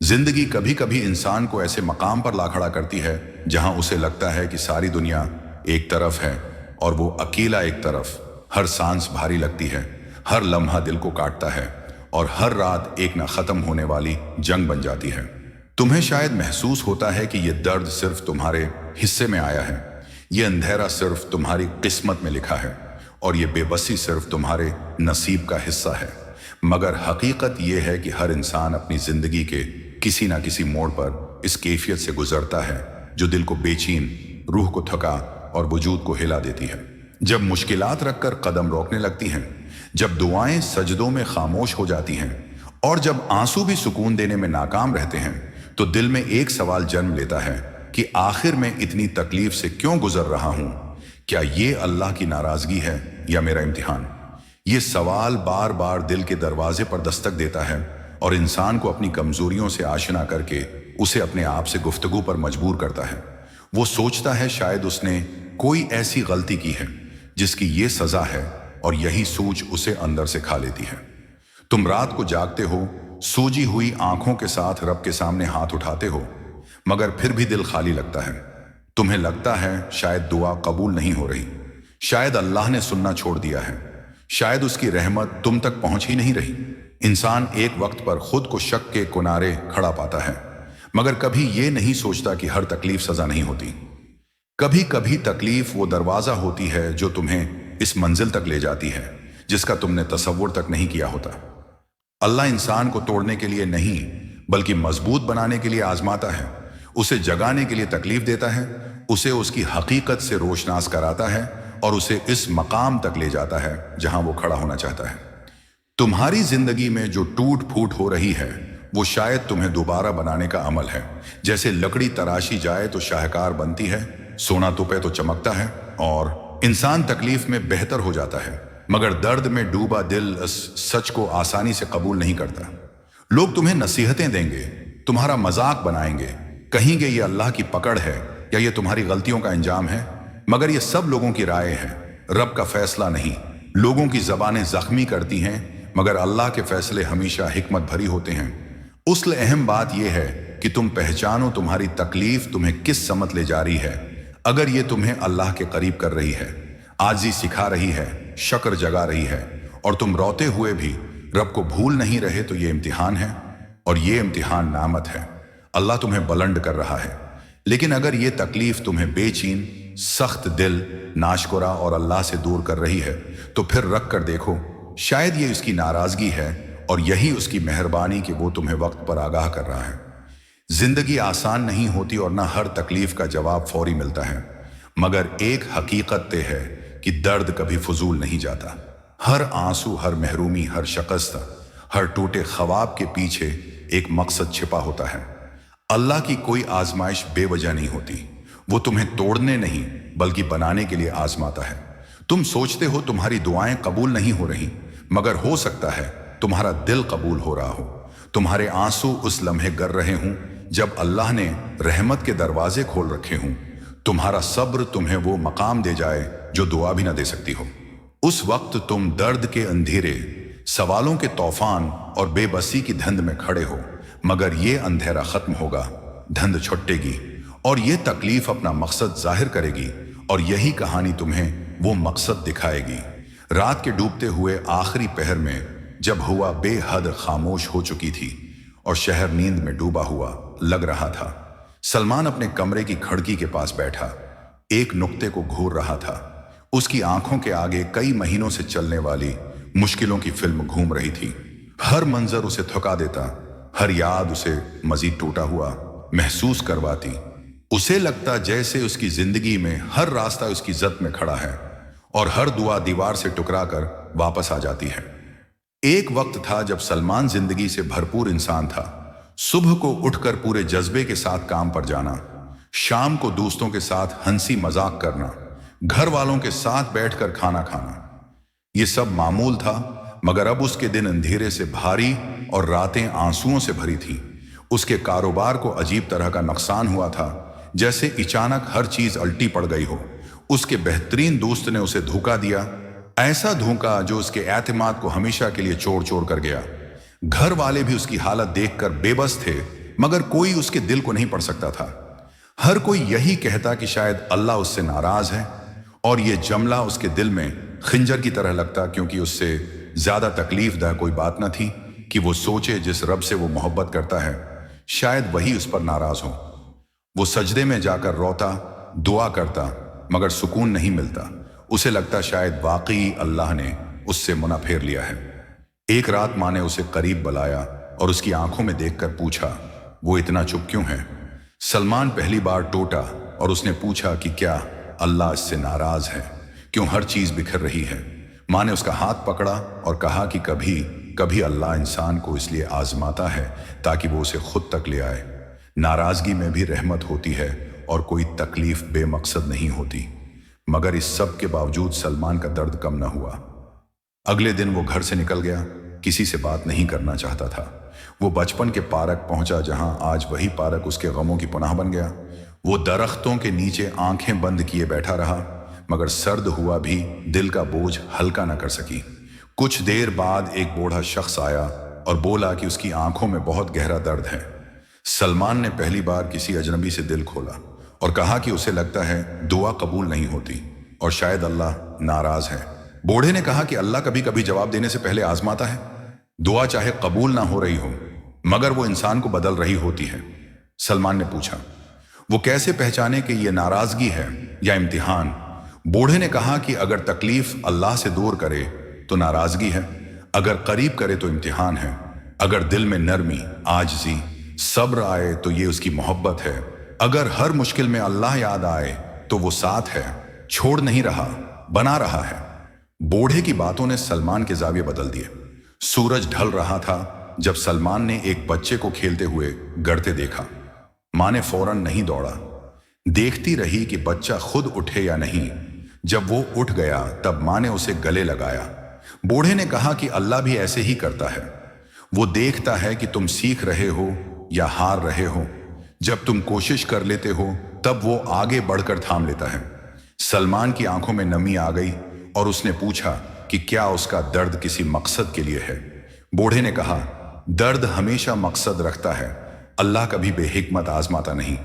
जिंदगी कभी कभी इंसान को ऐसे मकाम पर ला खड़ा करती है जहां उसे लगता है कि सारी दुनिया एक तरफ है और वो अकेला एक तरफ। हर सांस भारी लगती है, हर लम्हा दिल को काटता है और हर रात एक न खत्म होने वाली जंग बन जाती है। तुम्हें शायद महसूस होता है कि यह दर्द सिर्फ तुम्हारे हिस्से में आया है, ये अंधेरा सिर्फ तुम्हारी किस्मत में लिखा है और ये बेबसी सिर्फ तुम्हारे नसीब का हिस्सा है। मगर हकीकत यह है कि हर इंसान अपनी जिंदगी के किसी ना किसी मोड़ पर इस कैफियत से गुजरता है जो दिल को बेचैन, रूह को थका और वजूद को हिला देती है। जब मुश्किलात रखकर कदम रोकने लगती हैं, जब दुआएं सजदों में खामोश हो जाती हैं और जब आंसू भी सुकून देने में नाकाम रहते हैं, तो दिल में एक सवाल जन्म लेता है कि आखिर में इतनी तकलीफ से क्यों गुजर रहा हूं? क्या ये अल्लाह की नाराजगी है या मेरा इम्तिहान? ये सवाल बार बार दिल के दरवाजे पर दस्तक देता है और इंसान को अपनी कमजोरियों से आशना करके उसे अपने आप से गुफ्तगू पर मजबूर करता है। वो सोचता है शायद उसने कोई ऐसी गलती की है जिसकी ये सजा है और यही सूझ उसे अंदर से खा लेती है। तुम रात को जागते हो, सूजी हुई आंखों के साथ रब के सामने हाथ उठाते हो, मगर फिर भी दिल खाली लगता है। तुम्हें लगता है शायद दुआ कबूल नहीं हो रही, शायद अल्लाह ने सुनना छोड़ दिया है, शायद उसकी रहमत तुम तक पहुंच ही नहीं रही। इंसान एक वक्त पर खुद को शक के किनारे खड़ा पाता है, मगर कभी ये नहीं सोचता कि हर तकलीफ सजा नहीं होती। कभी कभी तकलीफ वो दरवाजा होती है जो तुम्हें इस मंजिल तक ले जाती है जिसका तुमने तसव्वुर तक नहीं किया होता। अल्लाह इंसान को तोड़ने के लिए नहीं बल्कि मजबूत बनाने के लिए आजमाता है, उसे जगाने के लिए तकलीफ देता है, उसे उसकी हकीकत से रोशनास कराता है और उसे इस मकाम तक ले जाता है जहां वो खड़ा होना चाहता है। तुम्हारी जिंदगी में जो टूट फूट हो रही है वो शायद तुम्हें दोबारा बनाने का अमल है। जैसे लकड़ी तराशी जाए तो शाहकार बनती है, सोना तुपे तो चमकता है और इंसान तकलीफ में बेहतर हो जाता है, मगर दर्द में डूबा दिल इस सच को आसानी से कबूल नहीं करता। लोग तुम्हें नसीहतें देंगे, तुम्हारा मजाक बनाएंगे, कहेंगे ये अल्लाह की पकड़ है या ये तुम्हारी गलतियों का अंजाम है, मगर ये सब लोगों की राय है, रब का फैसला नहीं। लोगों की जबानें जख्मी करती हैं मगर अल्लाह के फैसले हमेशा हिकमत भरी होते हैं। उसल अहम बात यह है कि तुम पहचानो तुम्हारी तकलीफ तुम्हें किस समत ले जा रही है। अगर ये तुम्हें अल्लाह के करीब कर रही है, आजी सिखा रही है, शक्र जगा रही है और तुम रोते हुए भी रब को भूल नहीं रहे, तो ये इम्तिहान है और ये इम्तिहान नामत है। अल्लाह तुम्हें बुलंद कर रहा है। लेकिन अगर ये तकलीफ तुम्हें बेचैन, सख्त दिल, नाशकुरा और अल्लाह से दूर कर रही है, तो फिर रख कर देखो, शायद ये उसकी नाराजगी है और यही उसकी मेहरबानी कि वो तुम्हें वक्त पर आगाह कर रहा है। जिंदगी आसान नहीं होती और ना हर तकलीफ का जवाब फौरी मिलता है, मगर एक हकीकत तय है कि दर्द कभी फजूल नहीं जाता। हर आंसू, हर महरूमी, हर शिकस्त, हर टूटे ख्वाब के पीछे एक मकसद छिपा होता है। अल्लाह की कोई आजमाइश बेवजह नहीं होती, वो तुम्हें तोड़ने नहीं बल्कि बनाने के लिए आजमाता है। तुम सोचते हो तुम्हारी दुआएं कबूल नहीं हो रही, मगर हो सकता है तुम्हारा दिल कबूल हो रहा हो। तुम्हारे आंसू उस लम्हे गर रहे हों जब अल्लाह ने रहमत के दरवाजे खोल रखे हों। तुम्हारा सब्र तुम्हें वो मकाम दे जाए जो दुआ भी ना दे सकती हो। उस वक्त तुम दर्द के अंधेरे, सवालों के तूफान और बेबसी की धुंध में खड़े हो, मगर ये अंधेरा खत्म होगा, धुंध छुटेगी और ये तकलीफ अपना मकसद जाहिर करेगी और यही कहानी तुम्हें वो मकसद दिखाएगी। रात के डूबते हुए आखिरी पहर में जब हुआ बेहद खामोश हो चुकी थी और शहर नींद में डूबा हुआ लग रहा था, सलमान अपने कमरे की खिड़की के पास बैठा एक नुक्ते को घूर रहा था। उसकी आंखों के आगे कई महीनों से चलने वाली मुश्किलों की फिल्म घूम रही थी। हर मंजर उसे थका देता, हर याद उसे मजीद टूटा हुआ महसूस करवाती। उसे लगता जैसे उसकी जिंदगी में हर रास्ता उसकी जद में खड़ा है और हर दुआ दीवार से टकरा कर वापस आ जाती है। एक वक्त था जब सलमान जिंदगी से भरपूर इंसान था। सुबह को उठकर पूरे जज्बे के साथ काम पर जाना, शाम को दोस्तों के साथ हंसी मजाक करना, घर वालों के साथ बैठकर खाना खाना, ये सब मामूल था। मगर अब उसके दिन अंधेरे से भारी और रातें आंसुओं से भरी थी। उसके कारोबार को अजीब तरह का नुकसान हुआ था, जैसे अचानक हर चीज अल्टी पड़ गई हो। उसके बेहतरीन दोस्त ने उसे धोखा दिया, ऐसा धोखा जो उसके एतमाद को हमेशा के लिए चोर चोर कर गया। घर वाले भी उसकी हालत देखकर बेबस थे मगर कोई उसके दिल को नहीं पढ़ सकता था। हर कोई यही कहता कि शायद अल्लाह उससे नाराज है, और यह जमला उसके दिल में खंजर की तरह लगता, क्योंकि उससे ज्यादा तकलीफदह कोई बात न थी कि वो सोचे जिस रब से वो मोहब्बत करता है शायद वही उस पर नाराज हो। वो सजदे में जाकर रोता, दुआ करता, मगर सुकून नहीं मिलता। उसे लगता शायद वाकई अल्लाह ने उससे मुना फेर लिया है। एक रात माँ ने उसे करीब बुलाया और उसकी आंखों में देखकर पूछा, वो इतना चुप क्यों है? सलमान पहली बार टोटा और उसने पूछा कि क्या अल्लाह इससे नाराज है? क्यों हर चीज बिखर रही है? माँ ने उसका हाथ पकड़ा और कहा कि कभी कभी अल्लाह इंसान को इसलिए आजमाता है ताकि वो उसे खुद तक ले आए। नाराजगी में भी रहमत होती है और कोई तकलीफ बेमकसद नहीं होती। मगर इस सब के बावजूद सलमान का दर्द कम न हुआ। अगले दिन वो घर से निकल गया, किसी से बात नहीं करना चाहता था। वो बचपन के पार्क पहुंचा जहां आज वही पार्क उसके गमों की पनाह बन गया। वो दरख्तों के नीचे आंखें बंद किए बैठा रहा, मगर सर्द हुआ भी दिल का बोझ हल्का न कर सकी। कुछ देर बाद एक बूढ़ा शख्स आया और बोला कि उसकी आंखों में बहुत गहरा दर्द है। सलमान ने पहली बार किसी अजनबी से दिल खोला और कहा कि उसे लगता है दुआ कबूल नहीं होती और शायद अल्लाह नाराज है। बूढ़े ने कहा कि अल्लाह कभी कभी जवाब देने से पहले आजमाता है। दुआ चाहे कबूल ना हो रही हो, मगर वो इंसान को बदल रही होती है। सलमान ने पूछा, वो कैसे पहचाने कि यह नाराजगी है या इम्तिहान? बूढ़े ने कहा कि अगर तकलीफ अल्लाह से दूर करे तो नाराजगी है, अगर करीब करे तो इम्तिहान है। अगर दिल में नरमी, आजिज़ी, सब्र आए तो ये उसकी मोहब्बत है। अगर हर मुश्किल में अल्लाह याद आए तो वो साथ है, छोड़ नहीं रहा, बना रहा है। बूढ़े की बातों ने सलमान के जाविये बदल दिए। सूरज ढल रहा था जब सलमान ने एक बच्चे को खेलते हुए गिरते देखा। मां ने फौरन नहीं दौड़ा, देखती रही कि बच्चा खुद उठे या नहीं। जब वो उठ गया तब मां ने उसे गले लगाया। बूढ़े ने कहा कि अल्लाह भी ऐसे ही करता है, वो देखता है कि तुम सीख रहे हो या हार रहे हो। जब तुम कोशिश कर लेते हो तब वो आगे बढ़कर थाम लेता है। सलमान की आंखों में नमी आ गई और उसने पूछा कि क्या उसका दर्द किसी मकसद के लिए है। बूढ़े ने कहा, दर्द हमेशा मकसद रखता है, अल्लाह कभी बेहिकमत आजमाता नहीं।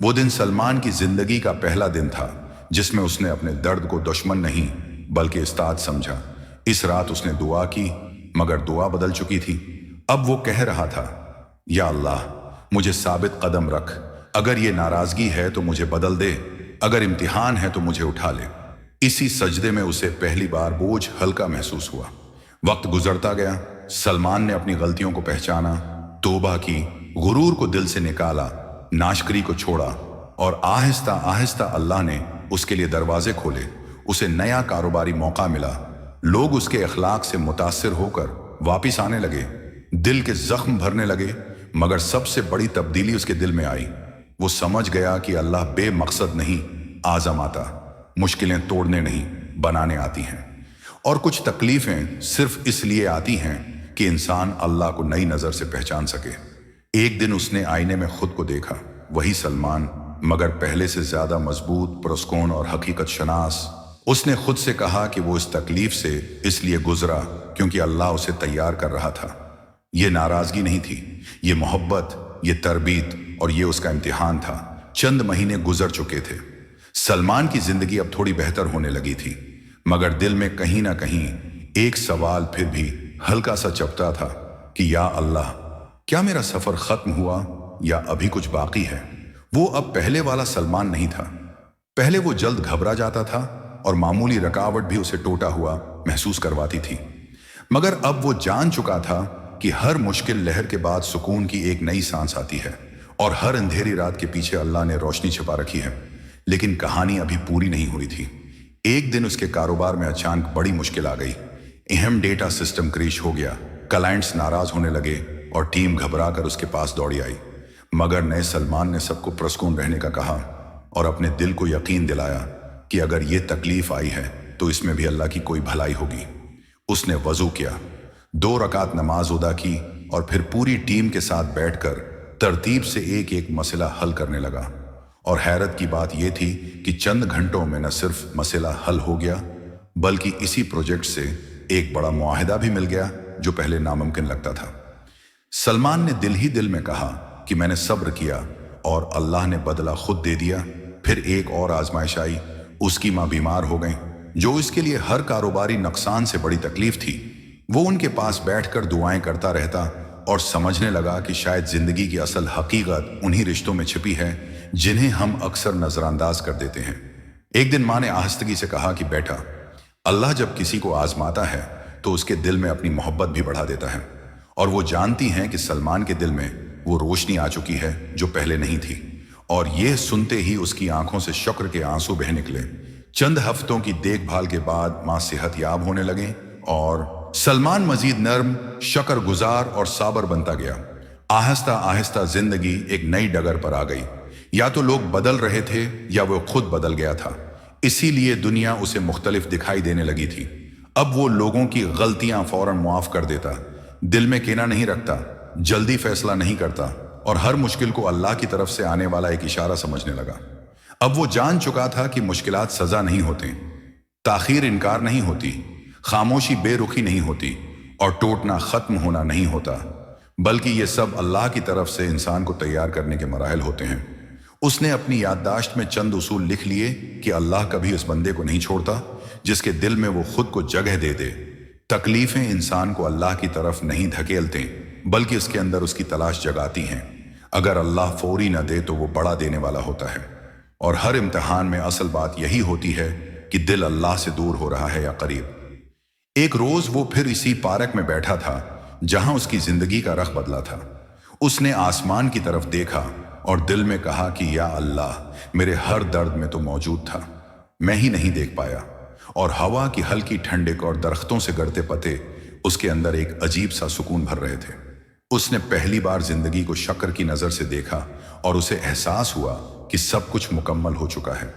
वो दिन सलमान की जिंदगी का पहला दिन था जिसमें उसने अपने दर्द को दुश्मन नहीं बल्कि उस्ताद समझा। इस रात उसने दुआ की, मगर दुआ बदल चुकी थी। अब वो कह रहा था, या अल्लाह मुझे साबित कदम रख। अगर ये नाराजगी है तो मुझे बदल दे, अगर इम्तिहान है तो मुझे उठा ले। इसी सजदे में उसे पहली बार बोझ हल्का महसूस हुआ। वक्त गुजरता गया, सलमान ने अपनी गलतियों को पहचाना, तौबा की, गुरूर को दिल से निकाला, नाशकरी को छोड़ा और आहिस्ता आहिस्ता अल्लाह ने उसके लिए दरवाजे खोले। उसे नया कारोबारी मौका मिला। लोग उसके अखलाक से मुतासिर होकर वापिस आने लगे, दिल के जख्म भरने लगे। मगर सबसे बड़ी तब्दीली उसके दिल में आई। वो समझ गया कि अल्लाह बेमकसद नहीं आजमाता, मुश्किलें तोड़ने नहीं बनाने आती हैं। और कुछ तकलीफें सिर्फ इसलिए आती हैं कि इंसान अल्लाह को नई नजर से पहचान सके। एक दिन उसने आईने में खुद को देखा, वही सलमान, मगर पहले से ज्यादा मजबूत, पुरस्कून और हकीकत शनास। उसने खुद से कहा कि वो इस तकलीफ से इसलिए गुजरा क्योंकि अल्लाह उसे तैयार कर रहा था। ये नाराजगी नहीं थी, ये मोहब्बत, ये तरबीत और ये उसका इम्तिहान था। चंद महीने गुजर चुके थे। सलमान की जिंदगी अब थोड़ी बेहतर होने लगी थी, मगर दिल में कहीं ना कहीं एक सवाल फिर भी हल्का सा चपता था कि या अल्लाह, क्या मेरा सफर खत्म हुआ या अभी कुछ बाकी है? वो अब पहले वाला सलमान नहीं था। पहले वो जल्द घबरा जाता था और मामूली रुकावट भी उसे टूटा हुआ महसूस करवाती थी। मगर अब वो जान चुका था कि हर मुश्किल लहर के बाद सुकून की एक नई सांस आती है और हर अंधेरी रात के पीछे अल्लाह ने रोशनी छिपा रखी है। लेकिन कहानी अभी पूरी नहीं हुई थी। एक दिन उसके कारोबार में अचानक बड़ी मुश्किल आ गई। अहम डेटा सिस्टम क्रैश हो गया, क्लाइंट्स नाराज होने लगे और टीम घबरा कर उसके पास दौड़ी आई। मगर नए सलमान ने सबको पुरस्कून रहने का कहा और अपने दिल को यकीन दिलाया कि अगर ये तकलीफ आई है तो इसमें भी अल्लाह की कोई भलाई होगी। उसने वजू किया, 2 रकात नमाज अदा की और फिर पूरी टीम के साथ बैठकर तरतीब से एक एक मसला हल करने लगा। और हैरत की बात यह थी कि चंद घंटों में न सिर्फ मसला हल हो गया, बल्कि इसी प्रोजेक्ट से एक बड़ा मुआहिदा भी मिल गया जो पहले नामुमकिन लगता था। सलमान ने दिल ही दिल में कहा, کہ میں نے صبر کیا اور اللہ نے بدلہ خود دے دیا۔ پھر ایک اور آزمائش آئی، اس کی ماں بیمار ہو گئیں، جو اس کے لیے ہر کاروباری نقصان سے بڑی تکلیف تھی۔ وہ ان کے پاس بیٹھ کر دعائیں کرتا رہتا اور سمجھنے لگا کہ شاید زندگی کی اصل حقیقت انہی رشتوں میں چھپی ہے جنہیں ہم اکثر نظر انداز کر دیتے ہیں۔ ایک دن ماں نے آہستگی سے کہا کہ بیٹا، اللہ جب کسی کو آزماتا ہے تو اس کے دل میں اپنی محبت بھی بڑھا دیتا ہے، اور وہ جانتی ہیں کہ سلمان کے دل میں وہ روشنی آ چکی ہے جو پہلے نہیں تھی۔ اور یہ سنتے ہی اس کی آنکھوں سے شکر کے آنسو بہہ نکلے۔ چند ہفتوں کی دیکھ بھال کے بعد ماں صحت یاب ہونے لگے اور سلمان مزید نرم، شکر گزار اور صابر بنتا گیا۔ آہستہ آہستہ زندگی ایک نئی ڈگر پر آ گئی۔ یا تو لوگ بدل رہے تھے یا وہ خود بدل گیا تھا، اسی لیے دنیا اسے مختلف دکھائی دینے لگی تھی۔ اب وہ لوگوں کی غلطیاں فوراً معاف کر دیتا، دل میں کینہ نہیں رکھتا، جلدی فیصلہ نہیں کرتا، اور ہر مشکل کو اللہ کی طرف سے آنے والا ایک اشارہ سمجھنے لگا۔ اب وہ جان چکا تھا کہ مشکلات سزا نہیں ہوتے، تاخیر انکار نہیں ہوتی، خاموشی بے رخی نہیں ہوتی، اور ٹوٹنا ختم ہونا نہیں ہوتا، بلکہ یہ سب اللہ کی طرف سے انسان کو تیار کرنے کے مراحل ہوتے ہیں۔ اس نے اپنی یادداشت میں چند اصول لکھ لیے کہ اللہ کبھی اس بندے کو نہیں چھوڑتا جس کے دل میں وہ خود کو جگہ دے دے۔ تکلیفیں انسان کو اللہ کی طرف نہیں دھکیلتے بلکہ اس کے اندر اس کی تلاش جگاتی ہیں۔ اگر اللہ فوری نہ دے تو وہ بڑا دینے والا ہوتا ہے، اور ہر امتحان میں اصل بات یہی ہوتی ہے کہ دل اللہ سے دور ہو رہا ہے یا قریب۔ ایک روز وہ پھر اسی پارک میں بیٹھا تھا جہاں اس کی زندگی کا رخ بدلا تھا۔ اس نے آسمان کی طرف دیکھا اور دل میں کہا کہ یا اللہ، میرے ہر درد میں تو موجود تھا، میں ہی نہیں دیکھ پایا۔ اور ہوا کی ہلکی ٹھنڈک اور درختوں سے گرتے پتے اس کے اندر ایک عجیب سا سکون بھر رہے تھے۔ اس نے پہلی بار زندگی کو شکر کی نظر سے دیکھا اور اسے احساس ہوا کہ سب کچھ مکمل ہو چکا ہے۔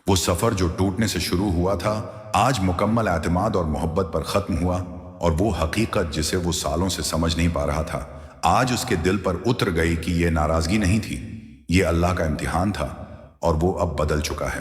وہ سفر جو ٹوٹنے سے شروع ہوا تھا آج مکمل اعتماد اور محبت پر ختم ہوا، اور وہ حقیقت جسے وہ سالوں سے سمجھ نہیں پا رہا تھا آج اس کے دل پر اتر گئی کہ یہ ناراضگی نہیں تھی، یہ اللہ کا امتحان تھا، اور وہ اب بدل چکا ہے۔